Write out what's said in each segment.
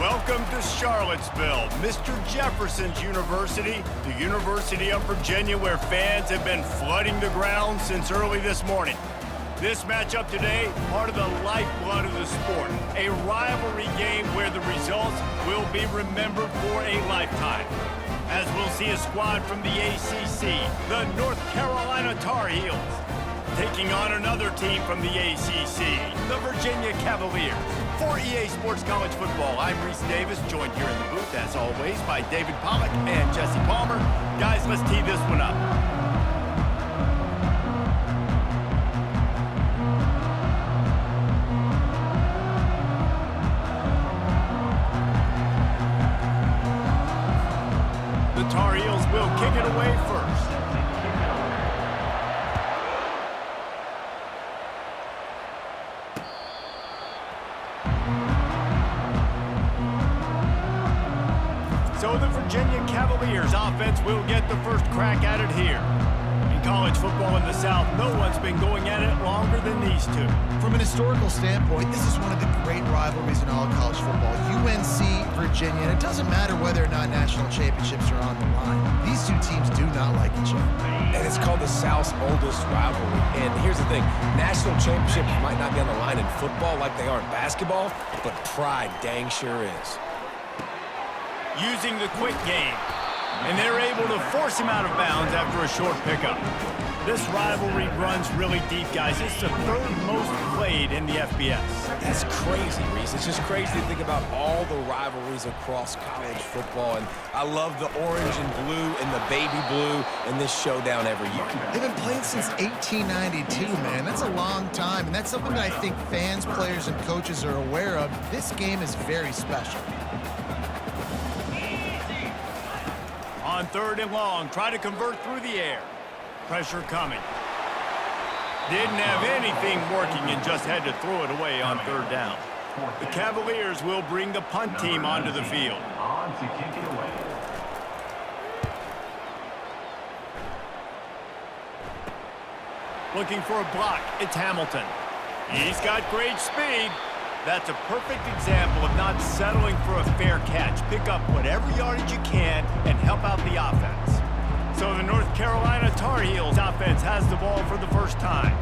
Welcome to Charlottesville, Mr. Jefferson's University, the University of Virginia, where fans have been flooding the ground since early this morning. This matchup today, part of the lifeblood of the sport, a rivalry game where the results will be remembered for a lifetime. As we'll see a squad from the ACC, the North Carolina Tar Heels, taking on another team from the ACC, the Virginia Cavaliers. For EA Sports College Football, I'm Reese Davis, joined here in the booth, as always, by David Pollack and Jesse Palmer. Guys, let's tee this one up. The Tar Heels will kick it away first. So the Virginia Cavaliers offense will get the first crack at it here. In college football in the South, no one's been going at it longer than these two. From an historical standpoint, this is one of the great rivalries in all of college football. UNC, Virginia, and it doesn't matter whether or not national championships are on the line. These two teams do not like each other. And it's called the South's oldest rivalry. And here's the thing, national championships might not be on the line in football like they are in basketball, but pride dang sure is. Using the quick game, and they're able to force him out of bounds after a short pickup. This rivalry runs really deep, guys. It's the third most played in the FBS. That's crazy, Reese. It's just crazy to think about all the rivalries across college football. And I love the orange and blue and the baby blue in this showdown every year. They've been playing since 1892, man. That's a long time, and that's something that I think fans, players, and coaches are aware of. This game is very special. On third and long, try to convert through the air. Pressure coming. Didn't have anything working and just had to throw it away on third down. The Cavaliers will bring the punt team onto the field. Looking for a block, it's Hamilton. He's got great speed. That's a perfect example of not settling for a fair catch. Pick up whatever yardage you can and help out the offense. So the North Carolina Tar Heels offense has the ball for the first time.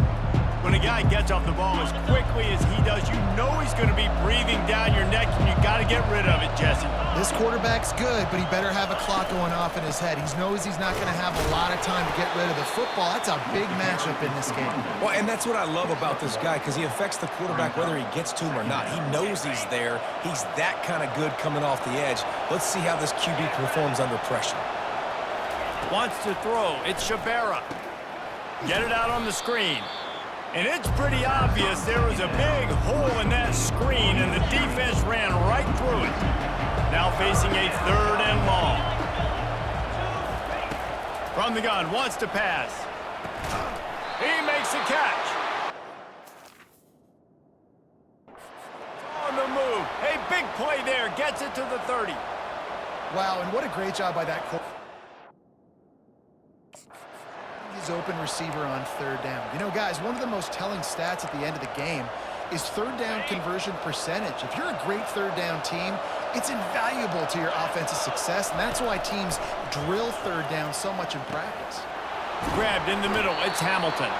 When a guy gets off the ball as quickly as he does, you know he's going to be breathing down your neck, and you got to get rid of it, Jesse. This quarterback's good, but he better have a clock going off in his head. He knows he's not going to have a lot of time to get rid of the football. That's a big matchup in this game. Well, and that's what I love about this guy, because he affects the quarterback whether he gets to him or not. He knows he's there. He's that kind of good coming off the edge. Let's see how this QB performs under pressure. Wants to throw. It's Shabera. Get it out on the screen. And it's pretty obvious there was a big hole in that screen, and the defense ran right through it. Now facing a third and long. From the gun, wants to pass. He makes a catch. On the move. A big play there. Gets it to the 30. Wow, and what a great job by that quarterback. His open receiver on third down. You know, guys, one of the most telling stats at the end of the game is third down conversion percentage. If you're a great third down team, it's invaluable to your offensive success, and that's why teams drill third down so much in practice. Grabbed in the middle, it's Hamilton.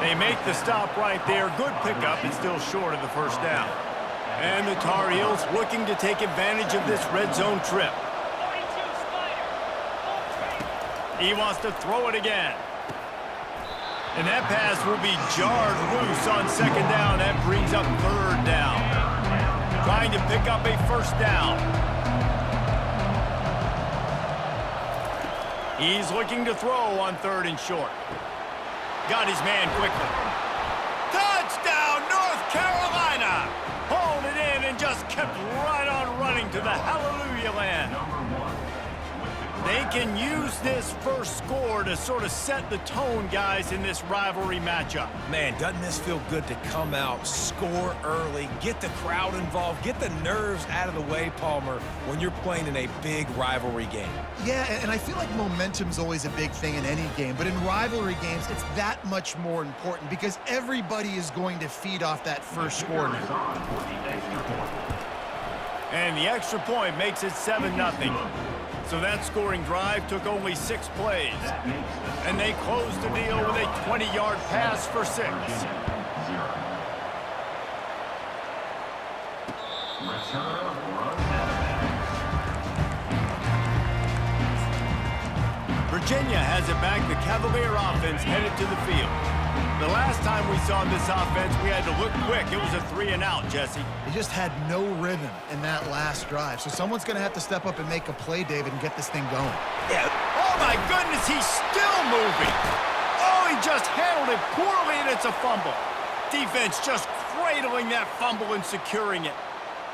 They make the stop right there. Good pickup, and still short of the first down. And the Tar Heels looking to take advantage of this red zone trip. He wants to throw it again. And that pass will be jarred loose on second down. That brings up third down. Trying to pick up a first down. He's looking to throw on third and short. Got his man quickly. Touchdown, North Carolina! Hauled it in and just kept right on running to the hallelujah land. They can use this first score to sort of set the tone, guys, in this rivalry matchup. Man, doesn't this feel good to come out, score early, get the crowd involved, get the nerves out of the way, Palmer, when you're playing in a big rivalry game? Yeah, and I feel like momentum's always a big thing in any game, but in rivalry games, it's that much more important because everybody is going to feed off that first score now. And the extra point makes it 7-0. So that scoring drive took only 6 plays. And they closed the deal with a 20-yard pass for 6. Virginia has it back. The Cavalier offense headed to the field. The last time we saw this offense, we had to look quick. It was a 3-and-out, Jesse. They just had no rhythm in that last drive. So someone's going to have to step up and make a play, David, and get this thing going. Yeah. Oh, my goodness, he's still moving. Oh, he just handled it poorly, and it's a fumble. Defense just cradling that fumble and securing it.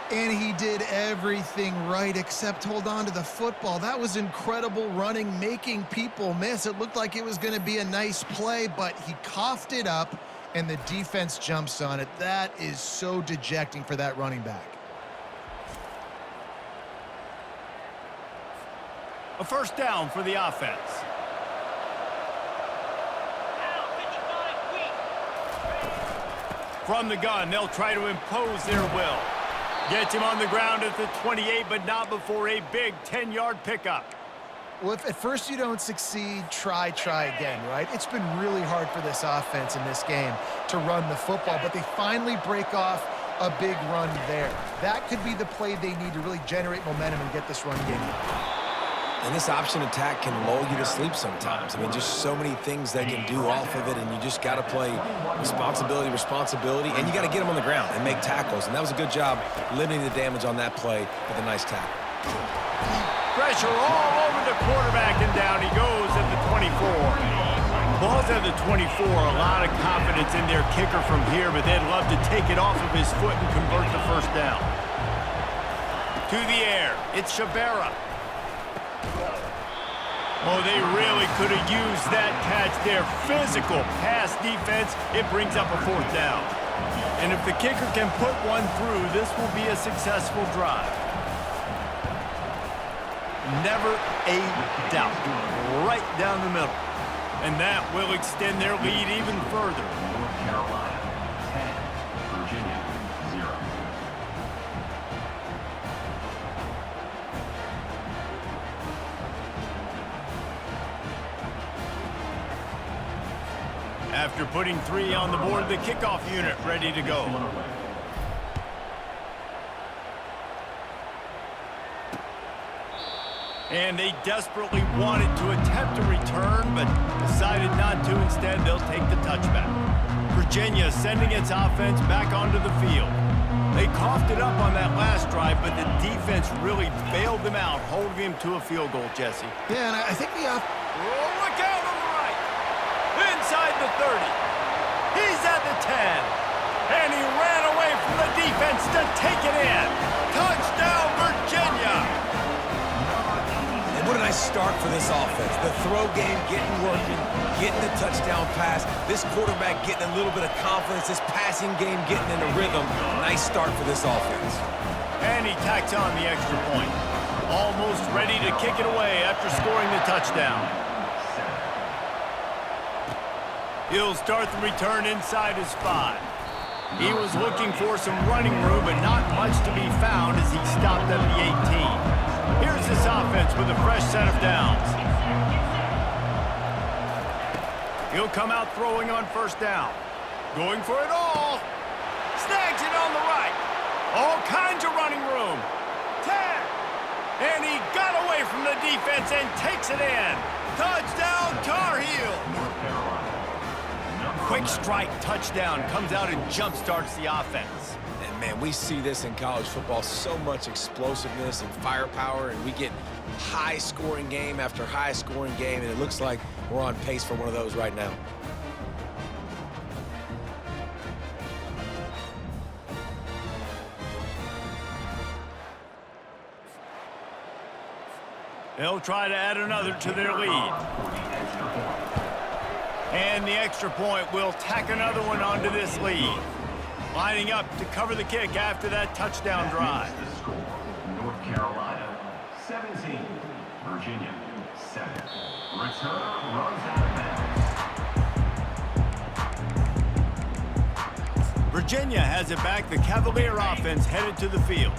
And he did everything right except hold on to the football. That was incredible running, making people miss. It looked like it was going to be a nice play, but he coughed it up, and the defense jumps on it. That is so dejecting for that running back. A first down for the offense. From the gun, they'll try to impose their will. Gets him on the ground at the 28, but not before a big 10-yard pickup. Well, if at first you don't succeed, try again, right? It's been really hard for this offense in this game to run the football, but they finally break off a big run there. That could be the play they need to really generate momentum and get this run game. And this option attack can lull you to sleep sometimes. I mean, just so many things they can do off of it, and you just got to play responsibility, and you got to get them on the ground and make tackles. And that was a good job limiting the damage on that play with a nice tackle. Pressure all over the quarterback, and down he goes at the 24. Ball's at the 24. A lot of confidence in their kicker from here, but they'd love to take it off of his foot and convert the first down. To the air, it's Shabera. Oh, they really could have used that catch there. Physical pass defense. It brings up a fourth down. And if the kicker can put one through, this will be a successful drive. Never a doubt. Right down the middle. And that will extend their lead even further. North Carolina, 10. Virginia, 0. After putting 3 on the board, the kickoff unit ready to go. And they desperately wanted to attempt a return, but decided not to. Instead, they'll take the touchback. Virginia sending its offense back onto the field. They coughed it up on that last drive, but the defense really bailed them out, holding him to a field goal, Jesse. Yeah, and I think the look out on the right. Inside the 30. He's at the 10. And he ran away from the defense to take it in. Touchdown, Virginia. What a nice start for this offense. The throw game getting working, getting the touchdown pass. This quarterback getting a little bit of confidence. This passing game getting in a rhythm. Nice start for this offense. And he tacks on the extra point. Almost ready to kick it away after scoring the touchdown. He'll start the return inside his 5. He was looking for some running room, but not much to be found as he stopped at the 18. Here's this offense with a fresh set of downs. He'll come out throwing on first down. Going for it all. Snags it on the right. All kinds of running room. 10. And he got away from the defense and takes it in. Touchdown, Tar Heels. Quick strike touchdown comes out and jump starts the offense. And man, we see this in college football, so much explosiveness and firepower, and we get high-scoring game after high-scoring game, and it looks like we're on pace for one of those right now. They'll try to add another to their lead. And the extra point will tack another one onto this lead. Lining up to cover the kick after that touchdown drive. North Carolina, 17. Virginia, 7. Return runs out of bounds. Virginia has it back. The Cavalier offense headed to the field.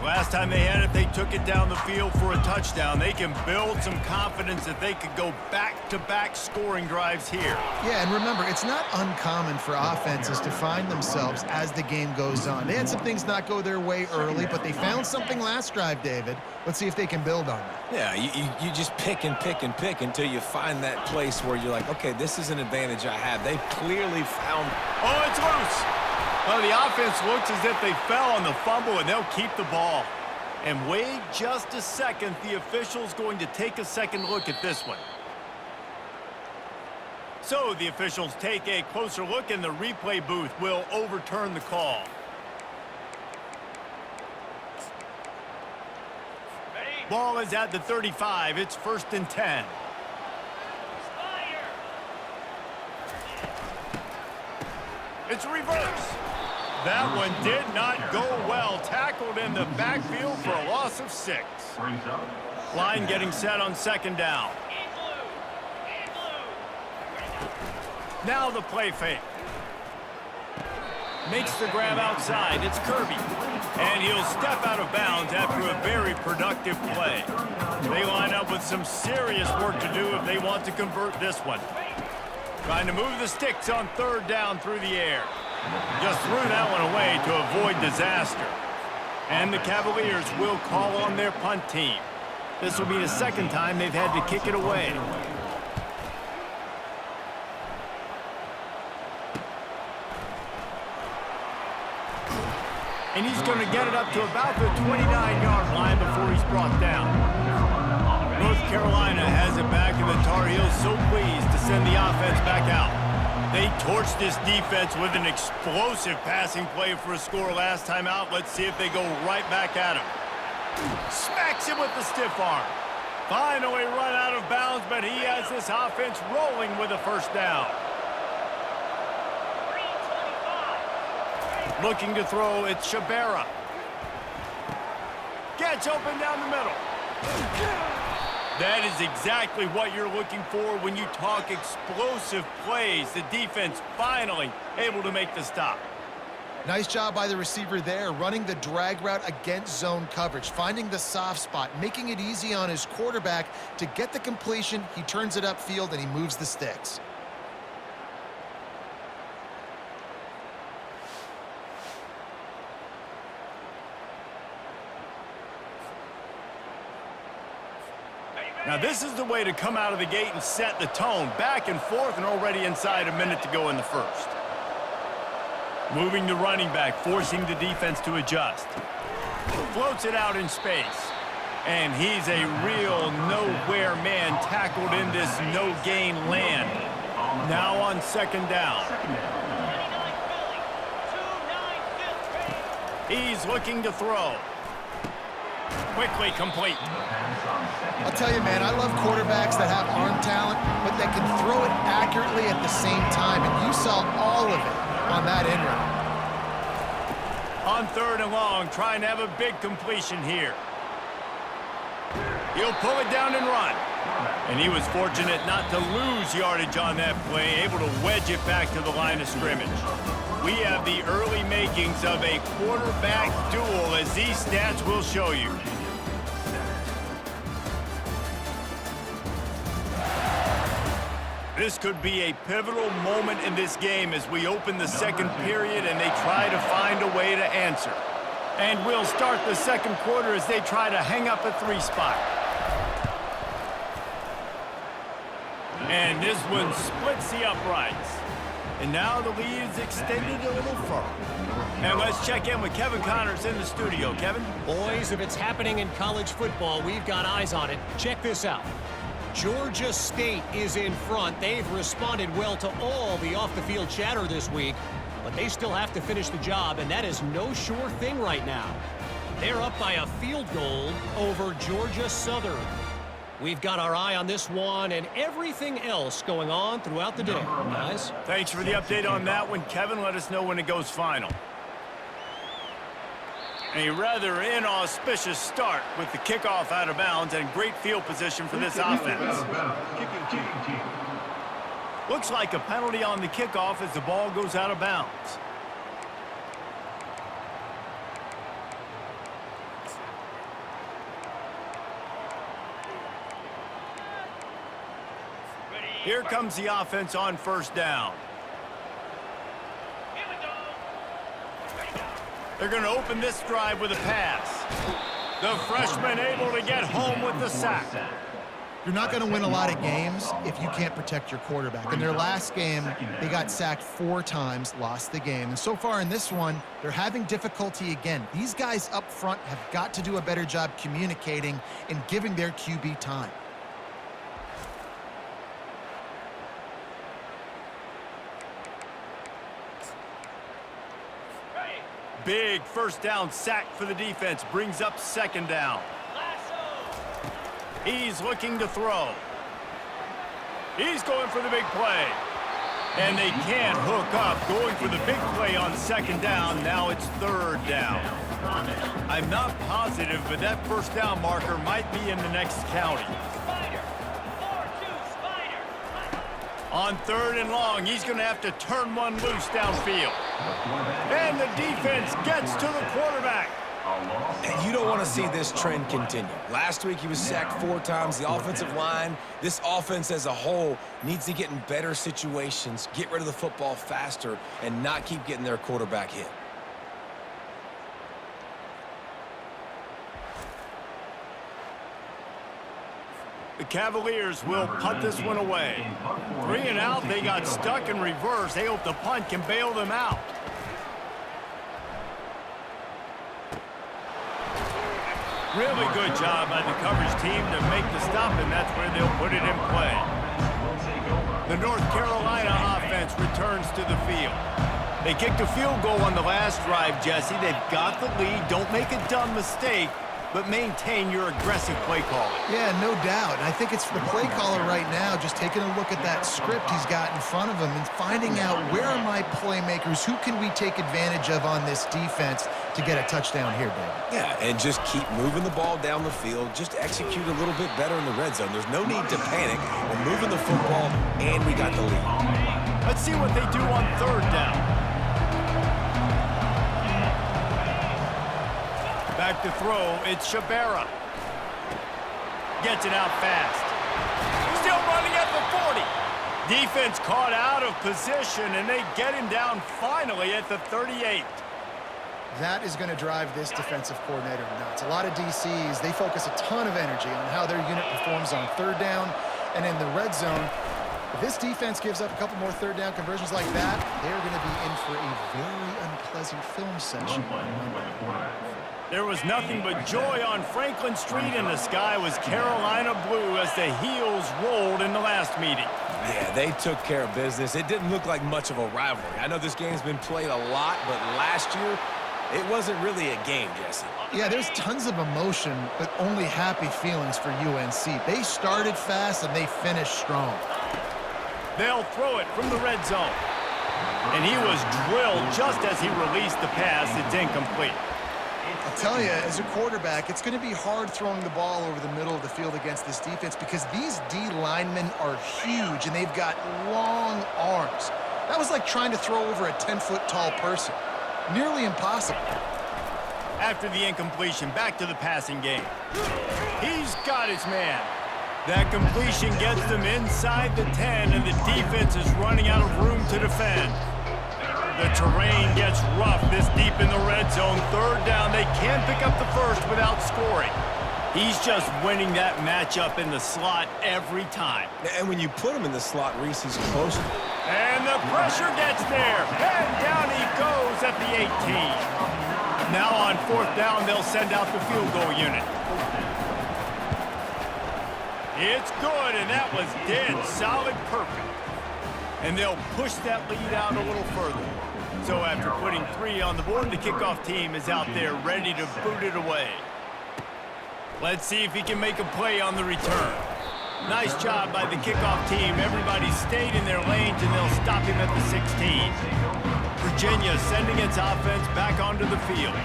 Last time they had it, they took it down the field for a touchdown. They can build some confidence that they could go back-to-back scoring drives here. Yeah, and remember, it's not uncommon for offenses to find themselves as the game goes on. They had some things not go their way early, but they found something last drive, David. Let's see if they can build on that. Yeah, you just pick and pick and pick until you find that place where you're like, okay, this is an advantage I have. They clearly found... Oh, it's loose. Well, the offense looks as if they fell on the fumble, and they'll keep the ball. And wait just a second. The official's going to take a second look at this one. So the officials take a closer look, and the replay booth will overturn the call. Ball is at the 35. It's 1st and 10. It's reverse. That one did not go well. Tackled in the backfield for a loss of 6. Line getting set on 2nd down. Now the play fake. Makes the grab outside. It's Kirby. And he'll step out of bounds after a very productive play. They line up with some serious work to do if they want to convert this one. Trying to move the sticks on 3rd down through the air. Just threw that one away to avoid disaster. And the Cavaliers will call on their punt team. This will be the 2nd time they've had to kick it away. And he's going to get it up to about the 29-yard line before he's brought down. North Carolina has it back, and the Tar Heels so pleased to send the offense back out. They torched this defense with an explosive passing play for a score last time out. Let's see if they go right back at him. Smacks him with the stiff arm. Finally run out of bounds, but he has this offense rolling with a 1st down. Looking to throw, it's Shabera. Gets open down the middle. That is exactly what you're looking for when you talk explosive plays. The defense finally able to make the stop. Nice job by the receiver there, running the drag route against zone coverage, finding the soft spot, making it easy on his quarterback to get the completion. He turns it upfield, and he moves the sticks. Now this is the way to come out of the gate and set the tone. Back and forth and already inside a minute to go in the 1st. Moving the running back, forcing the defense to adjust. Floats it out in space. And he's a real nowhere man tackled in this no-gain land. Now on 2nd down. He's looking to throw. Quickly complete. I'll tell you, man, I love quarterbacks that have arm talent, but that can throw it accurately at the same time, and you saw all of it on that end route. On 3rd and long, trying to have a big completion here. He'll pull it down and run. And he was fortunate not to lose yardage on that play, able to wedge it back to the line of scrimmage. We have the early makings of a quarterback duel, as these stats will show you. This could be a pivotal moment in this game as we open the 2nd period and they try to find a way to answer. And we'll start the 2nd quarter as they try to hang up a 3 spot. And this one splits the uprights. And now the lead is extended a little further. And let's check in with Kevin Connors in the studio. Kevin? Boys, if it's happening in college football, we've got eyes on it. Check this out. Georgia State is in front. They've responded well to all the off-the-field chatter this week, but they still have to finish the job, and that is no sure thing right now. They're up by a field goal over Georgia Southern. We've got our eye on this one and everything else going on throughout the day, guys. Thanks for the update on that one, Kevin. Let us know when it goes final. A rather inauspicious start with the kickoff out of bounds and great field position for this offense. Looks like a penalty on the kickoff as the ball goes out of bounds. Here comes the offense on first down. They're going to open this drive with a pass. The freshman able to get home with the sack. You're not going to win a lot of games if you can't protect your quarterback. In their last game, they got sacked 4 times, lost the game. And so far in this one, they're having difficulty again. These guys up front have got to do a better job communicating and giving their QB time. Big first down sack for the defense, brings up second down. He's looking to throw. He's going for the big play. And they can't hook up, going for the big play on second down. Now it's third down. I'm not positive, but that first down marker might be in the next county. On third and long, he's going to have to turn one loose downfield. And the defense gets to the quarterback. And you don't want to see this trend continue. Last week, he was sacked 4 times. The offensive line, this offense as a whole, needs to get in better situations, get rid of the football faster, and not keep getting their quarterback hit. The Cavaliers will punt this one away. 3 and out, they got stuck in reverse. They hope the punt can bail them out. Really good job by the coverage team to make the stop, and that's where they'll put it in play. The North Carolina offense returns to the field. They kicked a field goal on the last drive, Jesse. They've got the lead. Don't make a dumb mistake, but maintain your aggressive play calling. Yeah, no doubt. And I think it's the play caller right now just taking a look at that script he's got in front of him and finding out where are my playmakers, who can we take advantage of on this defense to get a touchdown here, David. Yeah, and just keep moving the ball down the field. Just execute a little bit better in the red zone. There's no need to panic. We're moving the football, and we got the lead. Let's see what they do on third down. Back to throw, it's Shabera. Gets it out fast. Still running at the 40. Defense caught out of position, and they get him down finally at the 38. That is going to drive this defensive coordinator nuts. A lot of DCs, they focus a ton of energy on how their unit performs on third down and in the red zone. If this defense gives up a couple more third down conversions like that, they're going to be in for a very unpleasant film session. There was nothing but joy on Franklin Street, and the sky was Carolina blue as the heels rolled in the last meeting. Yeah, they took care of business. It didn't look like much of a rivalry. I know this game's been played a lot, but last year, it wasn't really a game, Jesse. Yeah, there's tons of emotion, but only happy feelings for UNC. They started fast, and they finished strong. They'll throw it from the red zone. And he was drilled just as he released the pass. It's incomplete. I'll tell you, as a quarterback, it's going to be hard throwing the ball over the middle of the field against this defense because these D linemen are huge, and they've got long arms. That was like trying to throw over a 10-foot tall person. Nearly impossible. After the incompletion, back to the passing game. He's got his man. That completion gets them inside the 10, and the defense is running out of room to defend. The terrain gets rough this deep in the red zone. Third down, they can't pick up the first without scoring. He's just winning that matchup in the slot every time. And when you put him in the slot, Reese, he's close. And the pressure gets there. And down he goes at the 18. Now on fourth down, they'll send out the field goal unit. It's good, and that was dead solid perfect. And they'll push that lead out a little further. So after putting 3 on the board, the kickoff team is out there ready to boot it away. Let's see if he can make a play on the return. Nice job by the kickoff team. Everybody stayed in their lanes, and they'll stop him at the 16. Virginia sending its offense back onto the field.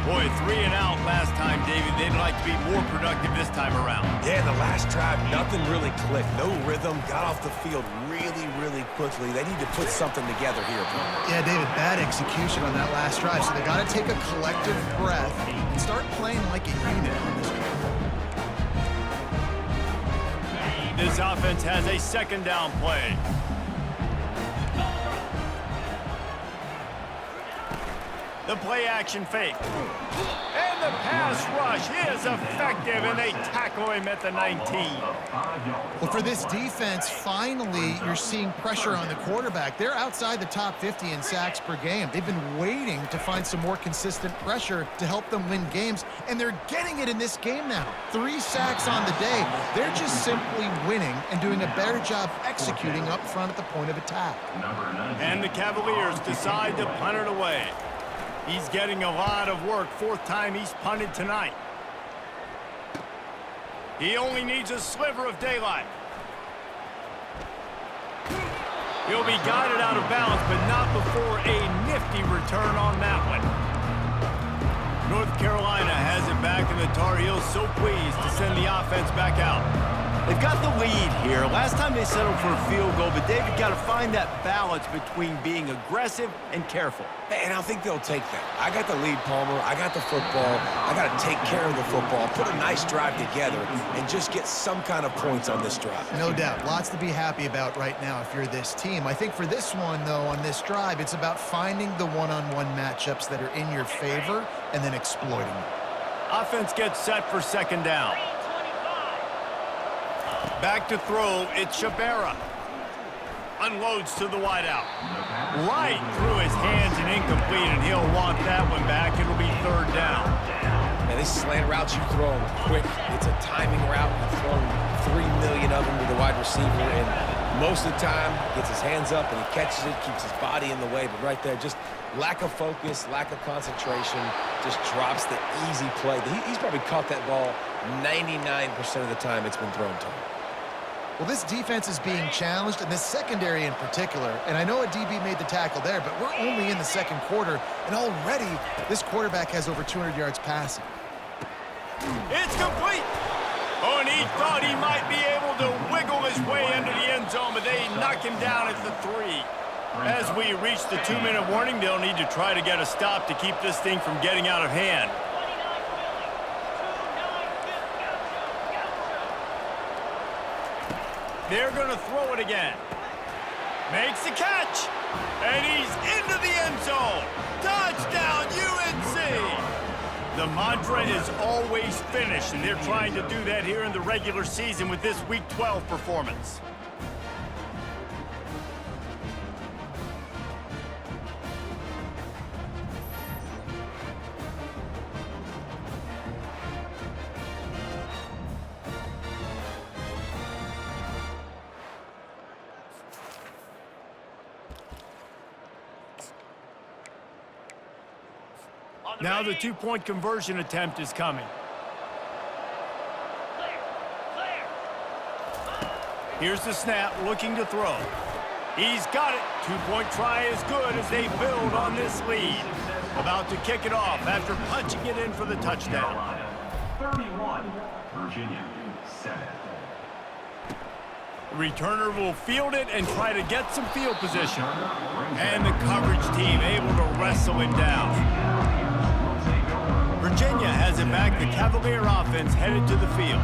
Boy, 3 and out last time, David. They'd like to be more productive this time around. Yeah, the last drive, nothing really clicked. No rhythm, got off the field really, really quickly. They need to put something together here. Yeah, David, bad execution on that last drive, so they got to take a collective breath and start playing like a unit on this one. This offense has a second down play. The play action fake. And the pass rush is effective, and they tackle him at the 19. Well, for this defense, finally, you're seeing pressure on the quarterback. They're outside the top 50 in sacks per game. They've been waiting to find some more consistent pressure to help them win games, and they're getting it in this game now. 3 sacks on the day. They're just simply winning and doing a better job executing up front at the point of attack. And the Cavaliers decide to punt it away. He's getting a lot of work. 4th time he's punted tonight. He only needs a sliver of daylight. He'll be guided out of bounds, but not before a nifty return on that one. North Carolina has it back, and the Tar Heels so pleased to send the offense back out. They've got the lead here. Last time they settled for a field goal, but David got to find that balance between being aggressive and careful. And I think they'll take that. I got the lead, Palmer. I got the football. I got to take care of the football, put a nice drive together, and just get some kind of points on this drive. No doubt. Lots to be happy about right now if you're this team. I think for this one, though, on this drive, it's about finding the one-on-one matchups that are in your favor and then exploiting them. Offense gets set for second down. Back to throw, it's Shabera. Unloads to the wideout. Right through his hands and incomplete, and he'll want that one back. It'll be 3rd down. Man, these slant routes you throw them quick. It's a timing route. You throw 3 million of them to the wide receiver, and most of the time gets his hands up and he catches it, keeps his body in the way. But right there, just lack of focus, lack of concentration, just drops the easy play. He's probably caught that ball 99% of the time it's been thrown to him. Well, this defense is being challenged, and this secondary in particular. And I know a DB made the tackle there, but we're only in the second quarter, and already this quarterback has over 200 yards passing. It's complete. Oh, and he thought he might be able to wiggle his way into the end zone, but they knock him down at the 3. As we reach the 2-minute warning, they'll need to try to get a stop to keep this thing from getting out of hand. They're going to throw it again. Makes the catch. And he's into the end zone. Touchdown, UNC! The mantra is always finish, and they're trying to do that here in the regular season with this Week 12 performance. Now the 2-point conversion attempt is coming. Here's the snap, looking to throw. He's got it. 2-point try is good as they build on this lead. About to kick it off after punching it in for the touchdown. 31, Virginia 7. The returner will field it and try to get some field position. And the coverage team able to wrestle him down. Virginia has it back. The Cavalier offense headed to the field.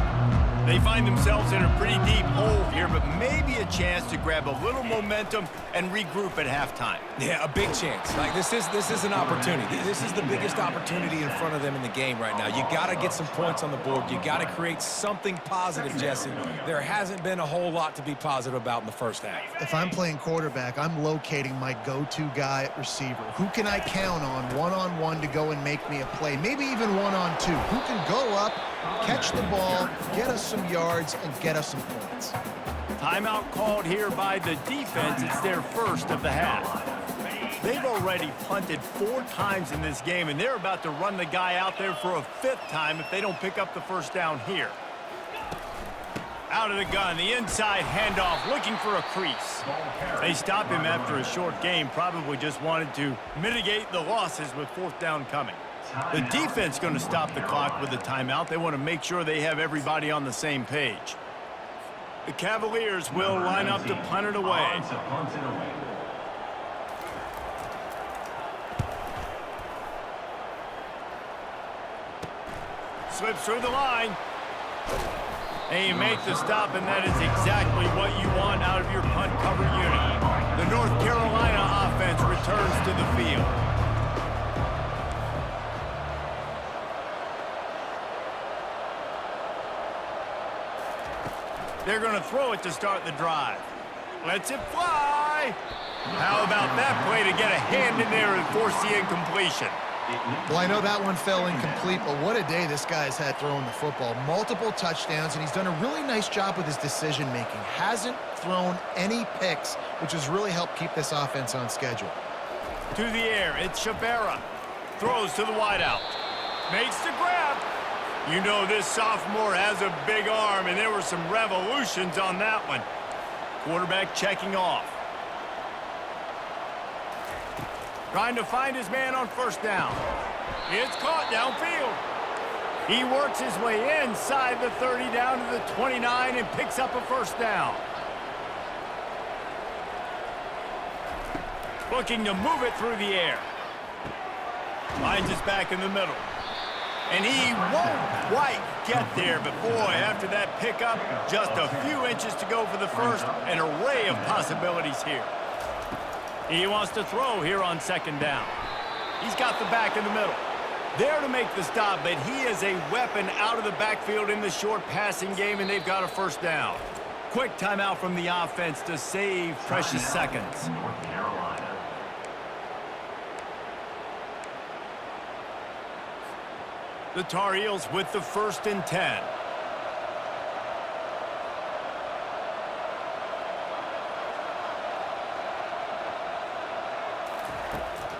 They find themselves in a pretty deep hole here, but maybe a chance to grab a little momentum and regroup at halftime. Yeah, a big chance. Like this is an opportunity. This is the biggest opportunity in front of them in the game right now. You got to get some points on the board. You got to create something positive, Jesse. There hasn't been a whole lot to be positive about in the first half. If I'm playing quarterback, I'm locating my go-to guy at receiver. Who can I count on one-on-one to go and make me a play? Maybe even one-on-two. Who can go up, catch the ball, get us some yards, and get us some points. Timeout called here by the defense. It's their first of the half. They've already punted 4 times in this game, and they're about to run the guy out there for a 5th time if they don't pick up the first down here. Out of the gun, the inside handoff, looking for a crease. They stop him after a short game, probably just wanted to mitigate the losses with 4th down coming. The defense going to stop the clock with a timeout. They want to make sure they have everybody on the same page. The Cavaliers will line up to punt it away. Slips through the line. And you make the stop, and that is exactly what you want out of your punt cover unit. The North Carolina offense returns to the field. They're going to throw it to start the drive. Lets it fly. How about that play to get a hand in there and force the incompletion? Well, I know that one fell incomplete, but what a day this guy's had throwing the football. Multiple touchdowns, and he's done a really nice job with his decision-making. Hasn't thrown any picks, which has really helped keep this offense on schedule. To the air, it's Shabera. Throws to the wideout. Makes the grab. You know this sophomore has a big arm, and there were some revolutions on that one. Quarterback checking off. Trying to find his man on first down. It's caught downfield. He works his way inside the 30 down to the 29 and picks up a first down. Looking to move it through the air. Finds his back in the middle. And he won't quite get there, but boy, after that pickup, just a few inches to go for the first. An array of possibilities here. He wants to throw here on second down. He's got the back in the middle. There to make the stop, but he is a weapon out of the backfield in the short passing game, and they've got a first down. Quick timeout from the offense to save precious seconds. North Carolina. The Tar Heels with the 1st and 10.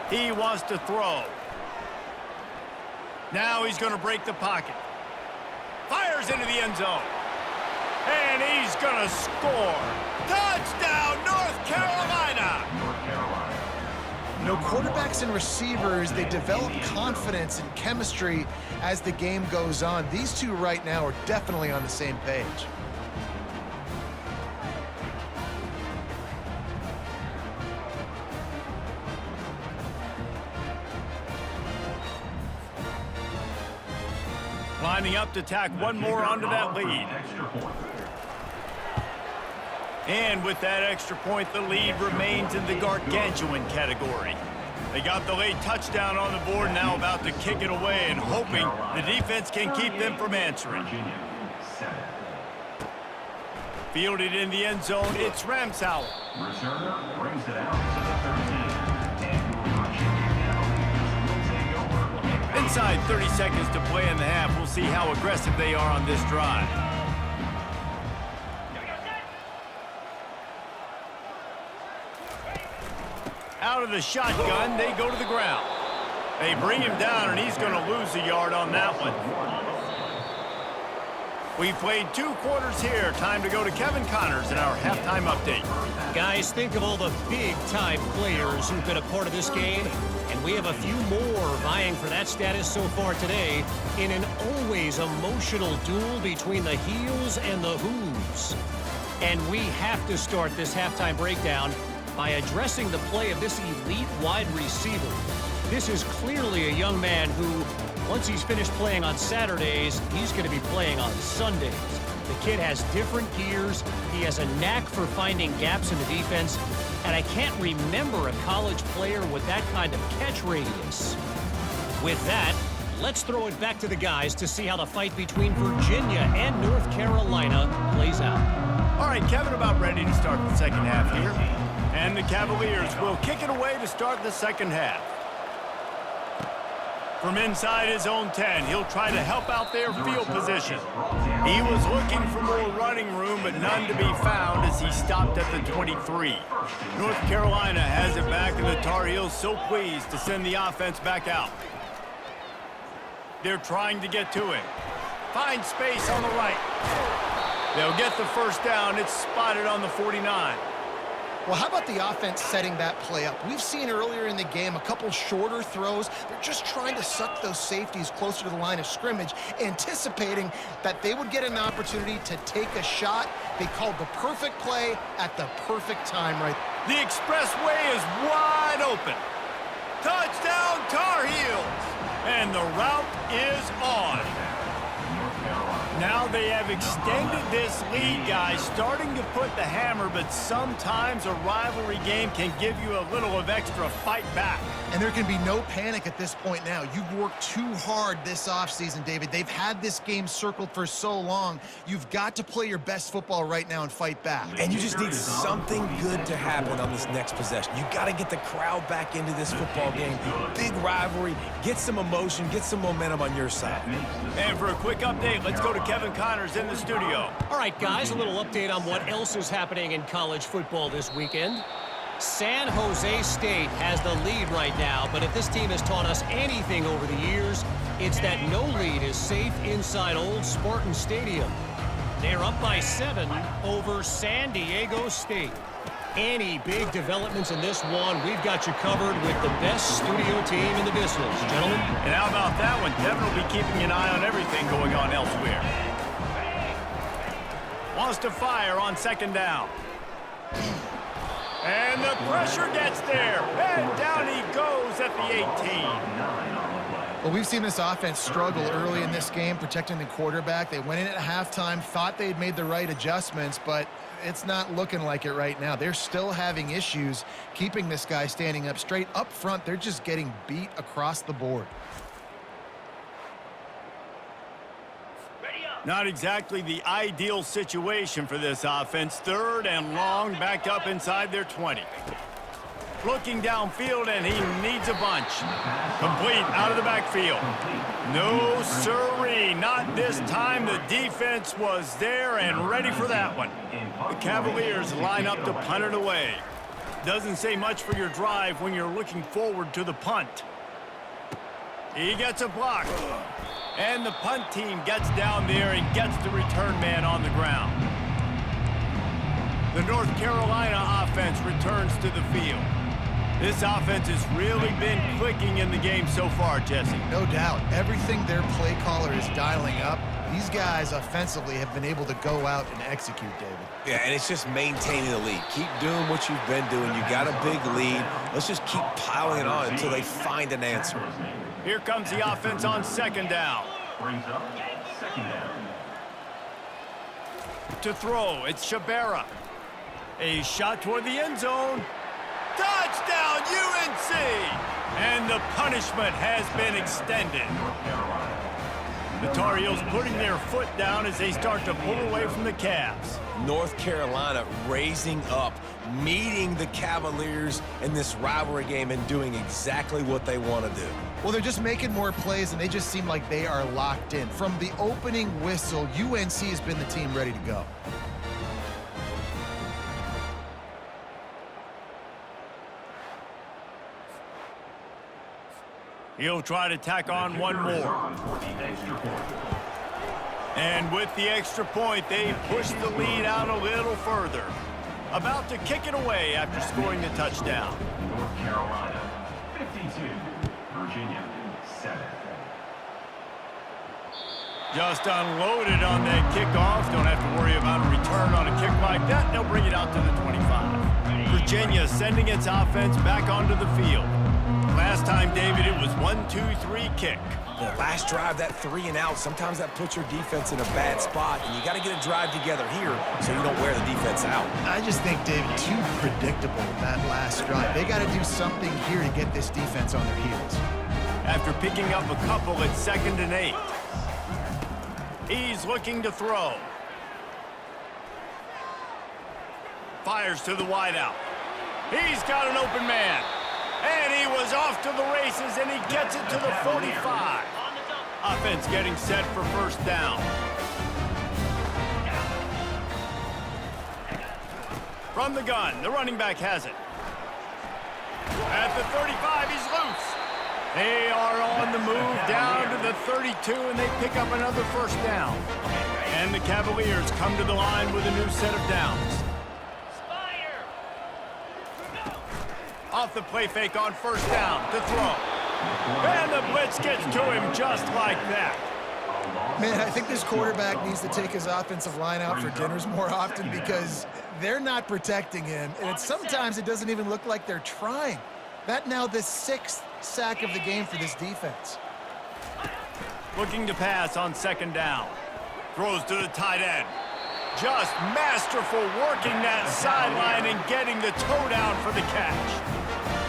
He wants to throw. Now he's going to break the pocket. Fires into the end zone. And he's going to score. Touchdown, North Carolina! North Carolina. You know, quarterbacks and receivers, they develop confidence and chemistry as the game goes on. These two right now are definitely on the same page. Lining up to tack one more onto that lead. Extra point. And with that extra point, the lead remains in the gargantuan category. They got the late touchdown on the board, now about to kick it away and hoping the defense can keep them from answering. Virginia, 7. Fielded in the end zone, it's Ramsauer. Returner brings it out to the 13. And Virginia now will take over. Inside 30 seconds to play in the half. We'll see how aggressive they are on this drive. Out of the shotgun, they go to the ground. They bring him down, and he's going to lose a yard on that one. We've played 2 quarters here. Time to go to Kevin Connors in our halftime update. Guys, think of all the big-time players who've been a part of this game, and we have a few more vying for that status so far today in an always emotional duel between the heels and the who's. And we have to start this halftime breakdown by addressing the play of this elite wide receiver. This is clearly a young man who, once he's finished playing on Saturdays, he's going to be playing on Sundays. The kid has different gears. He has a knack for finding gaps in the defense, and I can't remember a college player with that kind of catch radius. With that, let's throw it back to the guys to see how the fight between Virginia and North Carolina plays out. All right, Kevin, about ready to start the second half here. And the Cavaliers will kick it away to start the second half. From inside his own 10, he'll try to help out their field position. He was looking for more running room, but none to be found as he stopped at the 23. North Carolina has it back, and the Tar Heels so pleased to send the offense back out. They're trying to get to it. Find space on the right. They'll get the first down. It's spotted on the 49. Well, how about the offense setting that play up? We've seen earlier in the game a couple shorter throws. They're just trying to suck those safeties closer to the line of scrimmage, anticipating that they would get an opportunity to take a shot. They called the perfect play at the perfect time right. The expressway is wide open. Touchdown, Tar Heels! And the route is on. North Carolina. Now they have extended this lead, guys, starting to put the hammer, but sometimes a rivalry game can give you a little of extra fight back. And there can be no panic at this point now. You've worked too hard this offseason, David. They've had this game circled for so long. You've got to play your best football right now and fight back. And you just need something good to happen on this next possession. You got to get the crowd back into this football game. Big rivalry. Get some emotion. Get some momentum on your side. And for a quick update, let's go to Kevin Connors in the studio. All right, guys, a little update on what else is happening in college football this weekend. San Jose State has the lead right now, but if this team has taught us anything over the years, it's that no lead is safe inside old Spartan Stadium. They're up by 7 over San Diego State. Any big developments in this one, we've got you covered with the best studio team in the business, gentlemen. And how about that one? Kevin will be keeping an eye on everything going on elsewhere. Wants to fire on second down. And the pressure gets there. And down he goes at the 18. Well, we've seen this offense struggle early in this game, protecting the quarterback. They went in at halftime, thought they'd made the right adjustments, but it's not looking like it right now. They're still having issues keeping this guy standing up straight. Up front, they're just getting beat across the board. Not exactly the ideal situation for this offense. 3rd and long, back up inside their 20. Looking downfield, and he needs a bunch. Complete out of the backfield. No sirree, not this time. The defense was there and ready for that one. The Cavaliers line up to punt it away. Doesn't say much for your drive when you're looking forward to the punt. He gets a block. And the punt team gets down there and gets the return man on the ground. The North Carolina offense returns to the field. This offense has really been clicking in the game so far, Jesse. No doubt. Everything their play caller is dialing up, these guys offensively have been able to go out and execute, David. Yeah, and it's just maintaining the lead. Keep doing what you've been doing. You got a big lead. Let's just keep piling it on until they find an answer. Here comes the offense on second down. Brings up second down. To throw, it's Shabera. A shot toward the end zone. Touchdown, UNC! And the punishment has been extended. The Tar Heels putting their foot down as they start to pull away from the Cavs. North Carolina raising up, meeting the Cavaliers in this rivalry game and doing exactly what they want to do. Well, they're just making more plays, and they just seem like they are locked in. From the opening whistle, UNC has been the team ready to go. He'll try to tack on one more. And with the extra point, they push the lead out a little further. About to kick it away after scoring the touchdown. North Carolina, 52. Virginia, 7. Just unloaded on that kickoff. Don't have to worry about a return on a kick like that. They'll bring it out to the 25. Virginia sending its offense back onto the field. Last time, David, it was 1-2-3 kick. The last drive, that 3 and out, sometimes that puts your defense in a bad spot, and you got to get a drive together here so you don't wear the defense out. I just think, David, too predictable that last drive. They got to do something here to get this defense on their heels. After picking up a couple at 2nd and 8. He's looking to throw. Fires to the wideout. He's got an open man. And he was off to the races, and he gets it to the 45. Offense getting set for first down. From the gun, the running back has it. At the 35, he's loose. They are on the move down to the 32, and they pick up another first down. And the Cavaliers come to the line with a new set of downs. Off the play fake on first down to throw. And the blitz gets to him just like that. Man, I think this quarterback needs to take his offensive line out for dinners more often because they're not protecting him. And sometimes it doesn't even look like they're trying. That now the 6th sack of the game for this defense. Looking to pass on second down. Throws to the tight end. Just masterful working that sideline and getting the toe down for the catch.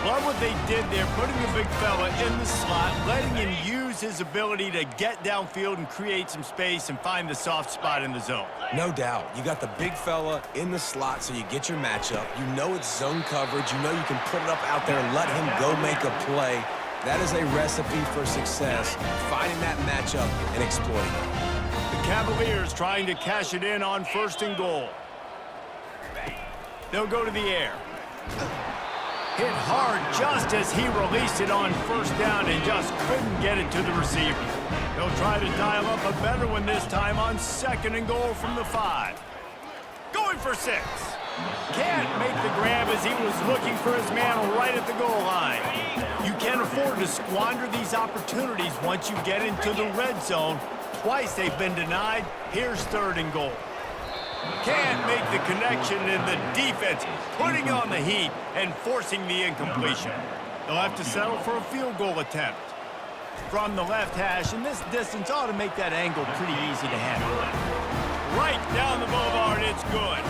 Love what they did there, putting the big fella in the slot, letting him use his ability to get downfield and create some space and find the soft spot in the zone. No doubt. You got the big fella in the slot, so you get your matchup. You know it's zone coverage. You know you can put it up out there and let him go make a play. That is a recipe for success, finding that matchup and exploiting it. The Cavaliers trying to cash it in on 1st and goal. They'll go to the air. Hit hard just as he released it on 1st down and just couldn't get it to the receiver. They'll try to dial up a better one this time on 2nd and goal from the 5. Going for 6. Can't make the grab as he was looking for his man right at the goal line. You can't afford to squander these opportunities once you get into the red zone. Twice they've been denied. Here's 3rd and goal. Can't make the connection, and the defense putting on the heat and forcing the incompletion. They'll have to settle for a field goal attempt. From the left hash, and this distance ought to make that angle pretty easy to handle. Right down the boulevard, it's good.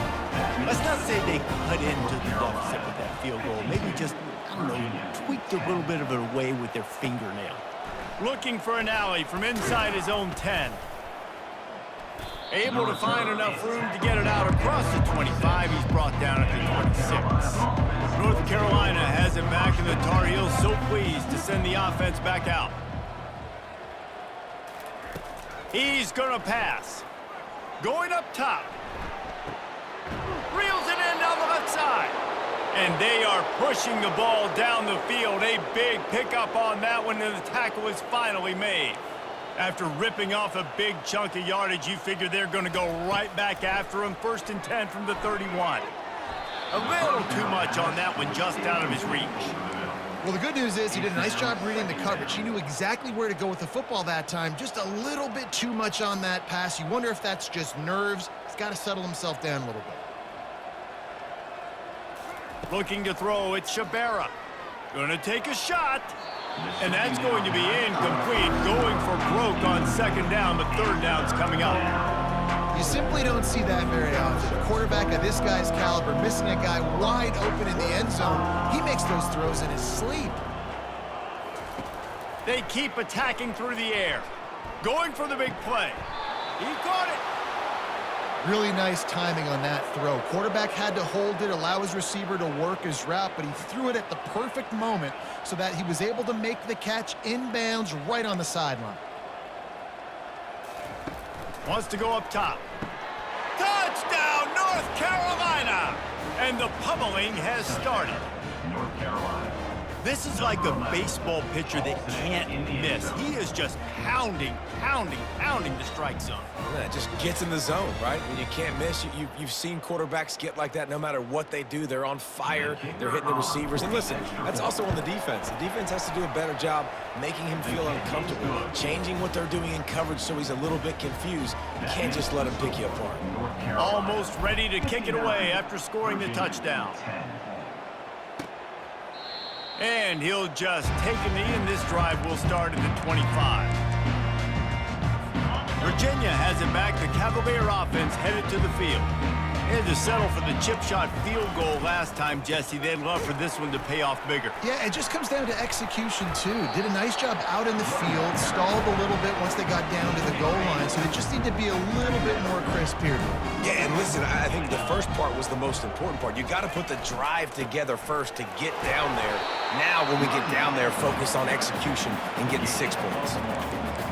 Let's not say they cut into the deficit with that field goal. Maybe just, I don't know, tweaked a little bit of it away with their fingernail. Looking for an alley from inside his own 10. Able to find enough room to get it out across the 25. He's brought down at the 26. North Carolina has it back, and the Tar Heels so pleased to send the offense back out. He's going to pass. Going up top. Reels it in down the left side. And they are pushing the ball down the field. A big pickup on that one, and the tackle is finally made. After ripping off a big chunk of yardage, you figure they're going to go right back after him. 1st and 10 from the 31. A little too much on that one, just out of his reach. Well, the good news is he did a nice job reading the coverage. He knew exactly where to go with the football that time. Just a little bit too much on that pass. You wonder if that's just nerves. He's got to settle himself down a little bit. Looking to throw, it's Shabera. Going to take a shot. And that's going to be incomplete. Going for broke on 2nd down, but 3rd down's coming up. You simply don't see that very often. A quarterback of this guy's caliber missing a guy wide open in the end zone. He makes those throws in his sleep. They keep attacking through the air. Going for the big play. He caught it. Really nice timing on that throw. Quarterback had to hold it, allow his receiver to work his route, but he threw it at the perfect moment so that he was able to make the catch inbounds right on the sideline. Wants to go up top. Touchdown, North Carolina! And the pummeling has started. North Carolina. This is like a baseball pitcher that can't miss. He is just pounding the strike zone. Yeah, it just gets in the zone, right? When you can't miss, you've seen quarterbacks get like that no matter what they do. They're on fire. They're hitting the receivers. And listen, that's also on the defense. The defense has to do a better job making him feel uncomfortable, changing what they're doing in coverage so he's a little bit confused. You can't just let him pick you apart. Almost ready to kick it away after scoring the touchdown. And he'll just take a knee, and this drive will start at the 25. Virginia has it back. The Cavalier offense headed to the field. They had to settle for the chip shot field goal last time, Jesse. They'd love for this one to pay off bigger. Yeah, it just comes down to execution, too. Did a nice job out in the field, stalled a little bit once they got down to the goal line, so they just need to be a little bit more crisp here. Yeah, and listen, I think the first part was the most important part. You got to put the drive together first to get down there. Now, when we get down there, focus on execution and getting 6 points.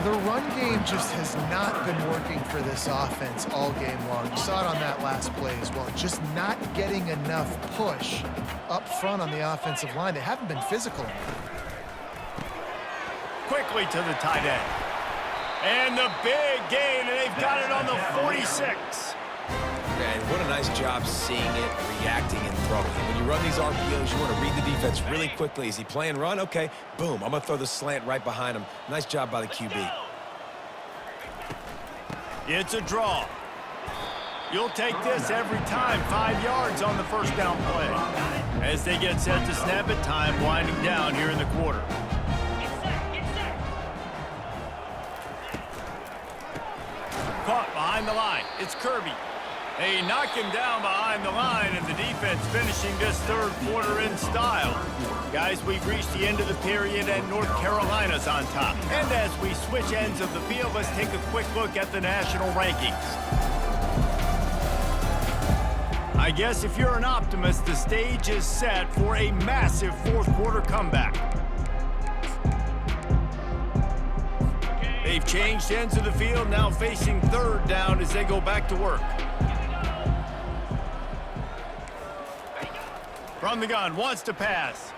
The run game just has not been working for this offense all game long. You saw it on that last play as well. Just not getting enough push up front on the offensive line. They haven't been physical enough. Quickly to the tight end. And the big gain, and they've got it on the 46. And what a nice job seeing it, reacting, and throwing. When you run these RPOs, you want to read the defense really quickly. Is he playing run? Okay, boom. I'm going to throw the slant right behind him. Nice job by the QB. It's a draw. You'll take this every time. 5 yards on the first down play. As they get set to snap it, time winding down here in the quarter. Caught behind behind the line. It's Kirby. They knock him down behind the line, and the defense finishing this third quarter in style. Guys, we've reached the end of the period, and North Carolina's on top. And as we switch ends of the field, let's take a quick look at the national rankings. I guess if you're an optimist, the stage is set for a massive fourth quarter comeback. They've changed ends of the field, now facing third down as they go back to work. From the gun, wants to pass.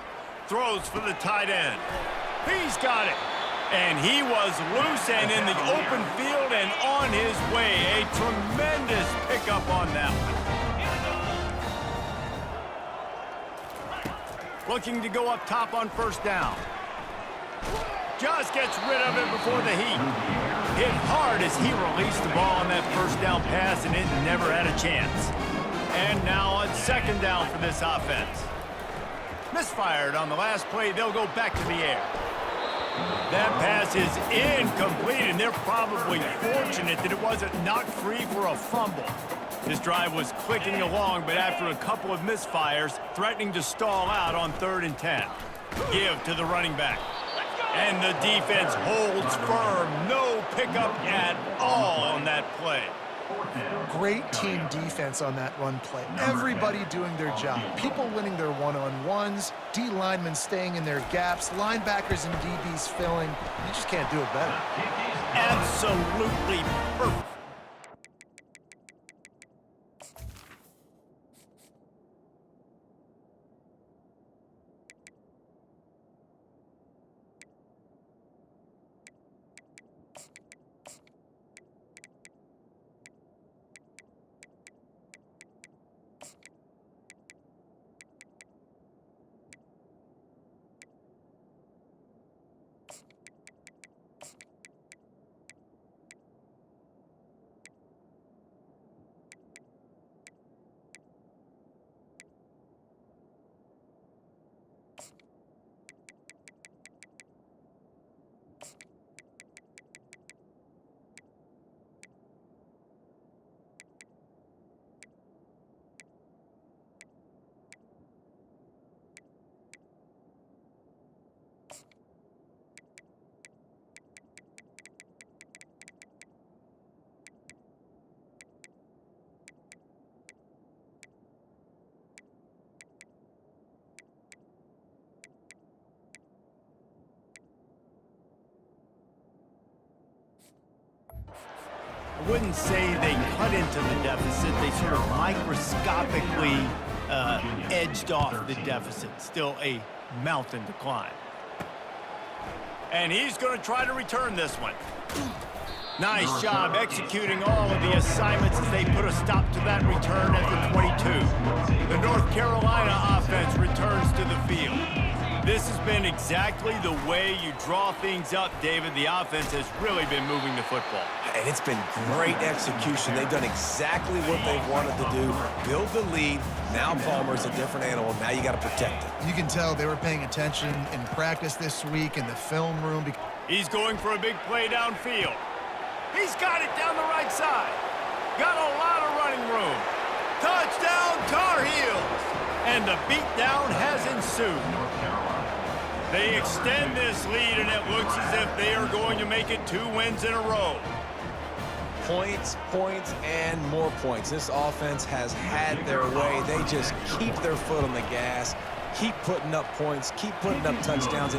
Throws for the tight end. He's got it. And he was loose and in the open field and on his way. A tremendous pickup on that one. Looking to go up top on first down. Just gets rid of it before the heat. Hit hard as he released the ball on that first down pass, and it never had a chance. And now on second down for this offense. Misfired on the last play. They'll go back to the air. That pass is incomplete, and they're probably fortunate that it wasn't knocked free for a fumble. This drive was clicking along, but after a couple of misfires, threatening to stall out on 3rd and 10. Give to the running back. And the defense holds firm. No pickup at all on that play. Great team defense on that run play. Everybody doing their job. People winning their one-on-ones, D linemen staying in their gaps, linebackers and DBs filling. You just can't do it better. Absolutely perfect. I wouldn't say they cut into the deficit. They sort of microscopically edged off the deficit. Still a mountain to climb. And he's going to try to return this one. Nice job executing all of the assignments as they put a stop to that return at the 22. The North Carolina offense returns to the field. This has been exactly the way you draw things up, David. The offense has really been moving the football. And it's been great execution. They've done exactly what they've wanted to do. Build the lead. Now Palmer's a different animal. Now you got to protect it. You can tell they were paying attention in practice this week in the film room. He's going for a big play downfield. He's got it down the right side. Got a lot of running room. Touchdown, Tar Heels! And the beatdown has ensued. They extend this lead, and it looks as if they are going to make it 2 wins in a row. Points, points, and more points. This offense has had their way. They just keep their foot on the gas, keep putting up points, keep putting up touchdowns.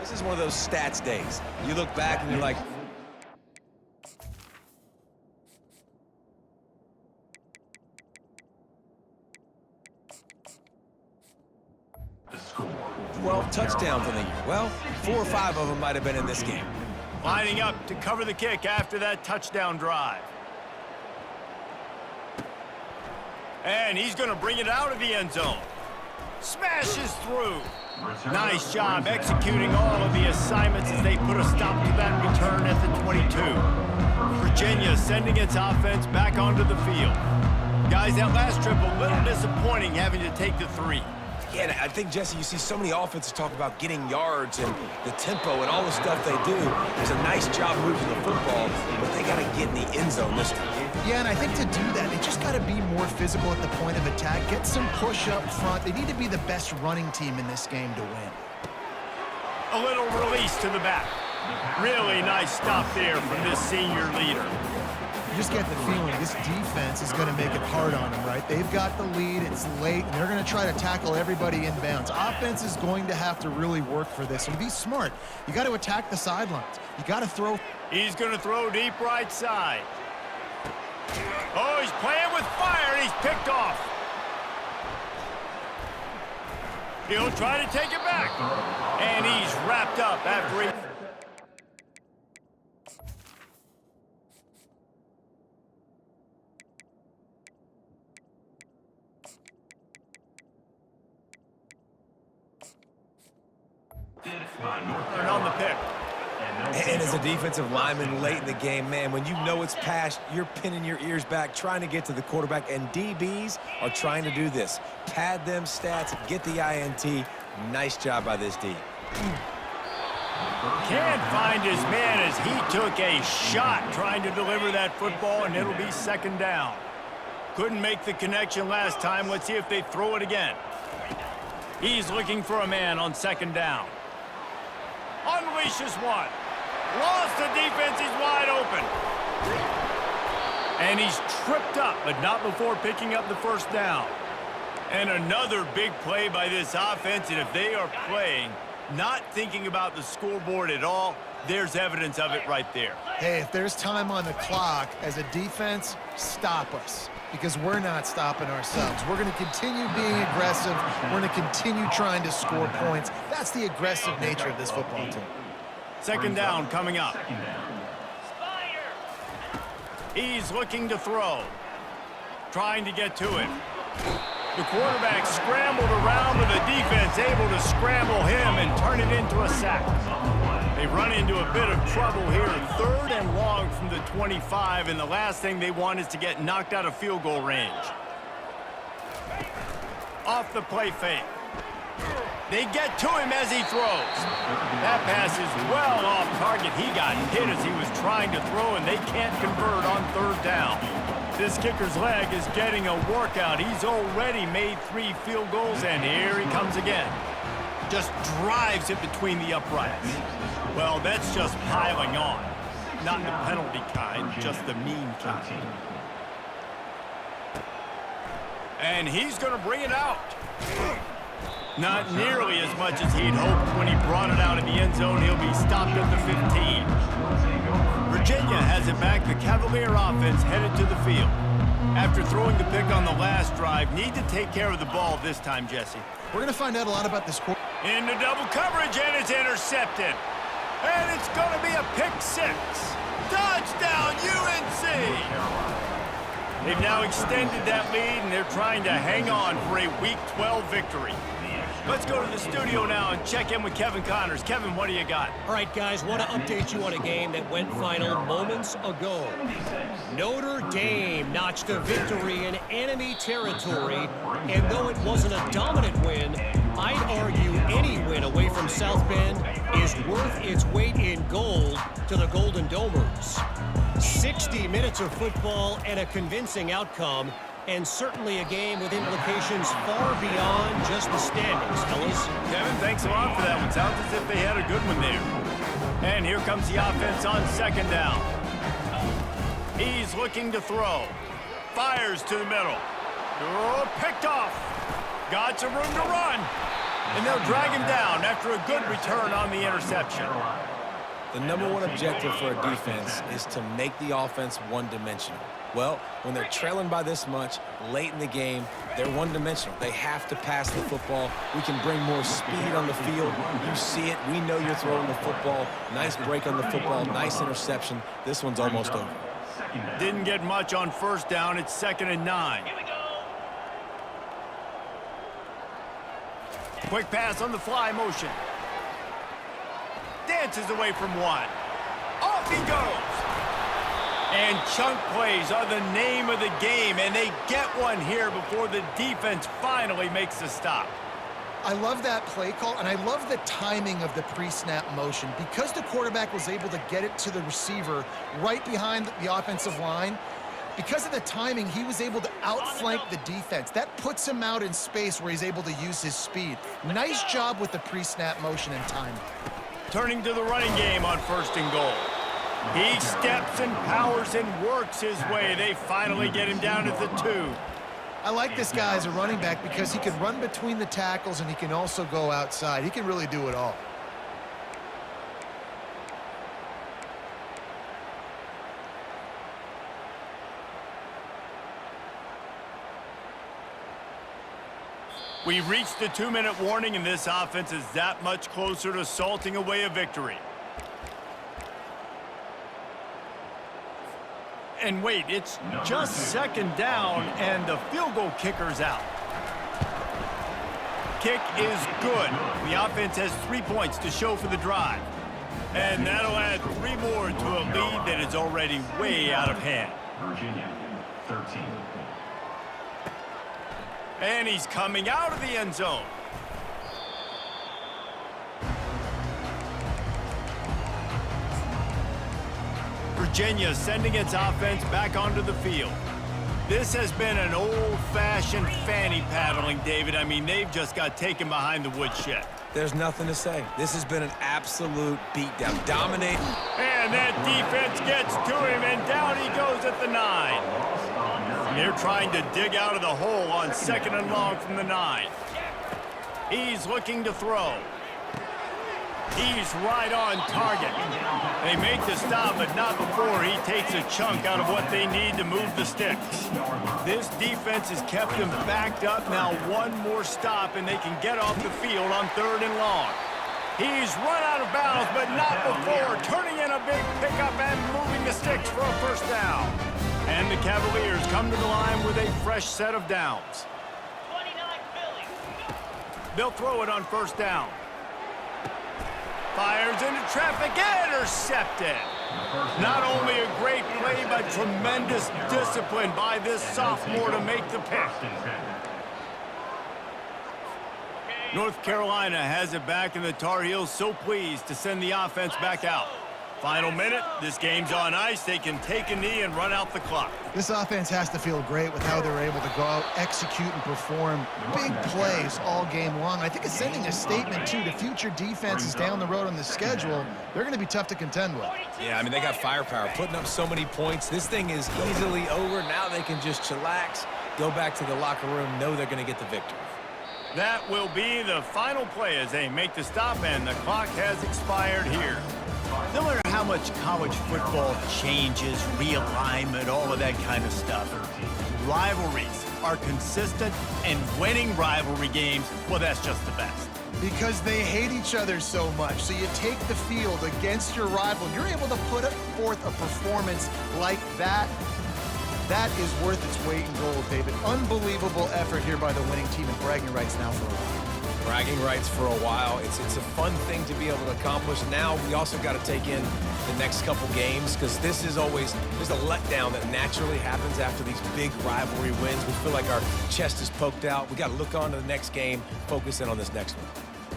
This is one of those stats days. You look back and you're like, "12 touchdowns in the year." Well, 4 or 5 of them might have been in this game. Lining up to cover the kick after that touchdown drive. And he's going to bring it out of the end zone. Smashes through. Nice job executing all of the assignments as they put a stop to that return at the 22. Virginia sending its offense back onto the field. Guys, that last trip a little disappointing having to take the 3. Yeah, I think, Jesse, you see so many offenses talk about getting yards and the tempo and all the stuff they do. It's a nice job moving the football, but they got to get in the end zone this time. Yeah, and I think to do that, they just got to be more physical at the point of attack, get some push up front. They need to be the best running team in this game to win. A little release to the back. Really nice stop there from this senior leader. You just get the feeling this defense is going to make it hard on them, right? They've got the lead, it's late, and they're going to try to tackle everybody inbounds. Offense is going to have to really work for this and be smart. You got to attack the sidelines. You got to throw. He's going to throw deep right side. Oh, he's playing with fire, and he's picked off. He'll try to take it back. And he's wrapped up after he... on the pick. And as a defensive lineman late in the game, man, when you know it's passed, you're pinning your ears back, trying to get to the quarterback, and DBs are trying to do this. Pad them stats, get the INT. Nice job by this D. Can't find his man as he took a shot trying to deliver that football, and it'll be second down. Couldn't make the connection last time. Let's see if they throw it again. He's looking for a man on second down. Unleashes one. Lost the defense. He's wide open. And he's tripped up, but not before picking up the first down. And another big play by this offense, and if they are playing, not thinking about the scoreboard at all, there's evidence of it right there. Hey, if there's time on the clock as a defense, stop us. Because we're not stopping ourselves. We're going to continue being aggressive. We're going to continue trying to score points. That's the aggressive nature of this football team. Second down coming up. He's looking to throw. Trying to get to it. The quarterback scrambled around with the defense, able to scramble him and turn it into a sack. They run into a bit of trouble here, 3rd and long from the 25, and the last thing they want is to get knocked out of field goal range. Off the play fake. They get to him as he throws. That pass is well off target. He got hit as he was trying to throw, and they can't convert on 3rd down. This kicker's leg is getting a workout. He's already made 3 field goals, and here he comes again. Just drives it between the uprights. Well, that's just piling on. Not the penalty kind, just the mean kind. And he's going to bring it out. Not nearly as much as he'd hoped when he brought it out of the end zone. He'll be stopped at the 15. Virginia has it back. The Cavalier offense headed to the field. After throwing the pick on the last drive, need to take care of the ball this time, Jesse. We're going to find out a lot about this quarter. Into double coverage, and it's intercepted. And it's going to be a pick 6. Touchdown, UNC! They've now extended that lead, and they're trying to hang on for a Week 12 victory. Let's go to the studio now and check in with Kevin Connors. Kevin, what do you got? All right, guys, want to update you on a game that went final moments ago. Notre Dame notched a victory in enemy territory, and though it wasn't a dominant win, I'd argue any win away from South Bend is worth its weight in gold to the Golden Domers. 60 minutes of football and a convincing outcome, and certainly a game with implications far beyond just the standings, fellas. Kevin, thanks a lot for that one. Sounds as if they had a good one there. And here comes the offense on second down. He's looking to throw. Fires to the middle. Oh, picked off. Got some room to run. And they'll drag him down after a good return on the interception. The #1 objective for a defense is to make the offense one-dimensional. Well, when they're trailing by this much, late in the game, they're one-dimensional. They have to pass the football. We can bring more speed on the field. You see it. We know you're throwing the football. Nice break on the football. Nice interception. This one's almost over. Didn't get much on first down. It's 2nd and 9. Quick pass on the fly motion. Dances away from one. Off he goes. And chunk plays are the name of the game, and they get one here before the defense finally makes a stop. I love that play call, and I love the timing of the pre-snap motion. Because the quarterback was able to get it to the receiver right behind the offensive line, because of the timing, he was able to outflank the defense. That puts him out in space where he's able to use his speed. Nice job with the pre-snap motion and timing. Turning to the running game on 1st and goal. He steps and powers and works his way. They finally get him down at the 2. I like this guy as a running back because he can run between the tackles and he can also go outside. He can really do it all. We've reached the 2-minute warning, and this offense is that much closer to salting away a victory. And wait, it's just 2nd down, and the field goal kicker's out. Kick is good. The offense has 3 points to show for the drive. And that'll add 3 more to a lead that is already way out of hand. Virginia, 13. And he's coming out of the end zone. Virginia sending its offense back onto the field. This has been an old-fashioned fanny paddling, David. I mean, they've just got taken behind the woodshed. There's nothing to say. This has been an absolute beatdown. Dominate. And that defense gets to him, and down he goes at the 9. They're trying to dig out of the hole on 2nd and long from the 9. He's looking to throw. He's right on target. They make the stop, but not before he takes a chunk out of what they need to move the sticks. This defense has kept them backed up. Now 1 more stop, and they can get off the field on 3rd and long. He's run out of bounds, but not before turning in a big pickup and moving the sticks for a 1st down. And the Cavaliers come to the line with a fresh set of downs. They'll throw it on 1st down. Fires into traffic, intercepted. Not only a great play, but tremendous discipline by this sophomore to make the pick. North Carolina has it back, and the Tar Heels so pleased to send the offense back out. Final minute, this game's on ice. They can take a knee and run out the clock. This offense has to feel great with how they're able to go out, execute, and perform big plays all game long. I think it's sending a statement, too, to future defenses down the road on the schedule. They're going to be tough to contend with. Yeah, I mean, they got firepower, putting up so many points. This thing is easily over. Now they can just chillax, go back to the locker room, know they're going to get the victory. That will be the final play as they make the stop, and the clock has expired here. No matter how much college football changes, realignment, all of that kind of stuff, rivalries are consistent, and winning rivalry games, well, that's just the best. Because they hate each other so much. So you take the field against your rival. You're able to put forth a performance like that. That is worth its weight in gold, David. Unbelievable effort here by the winning team, and bragging rights now for a while. Bragging rights for a while. It's a fun thing to be able to accomplish. Now we also got to take in the next couple games, because this is always, there's a letdown that naturally happens after these big rivalry wins. We feel like our chest is poked out. We got to look on to the next game, focus in on this next one.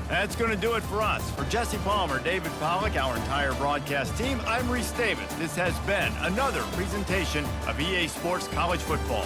That's going to do it for us. For Jesse Palmer, David Pollack, our entire broadcast team, I'm Reese Davis. This has been another presentation of EA Sports College Football.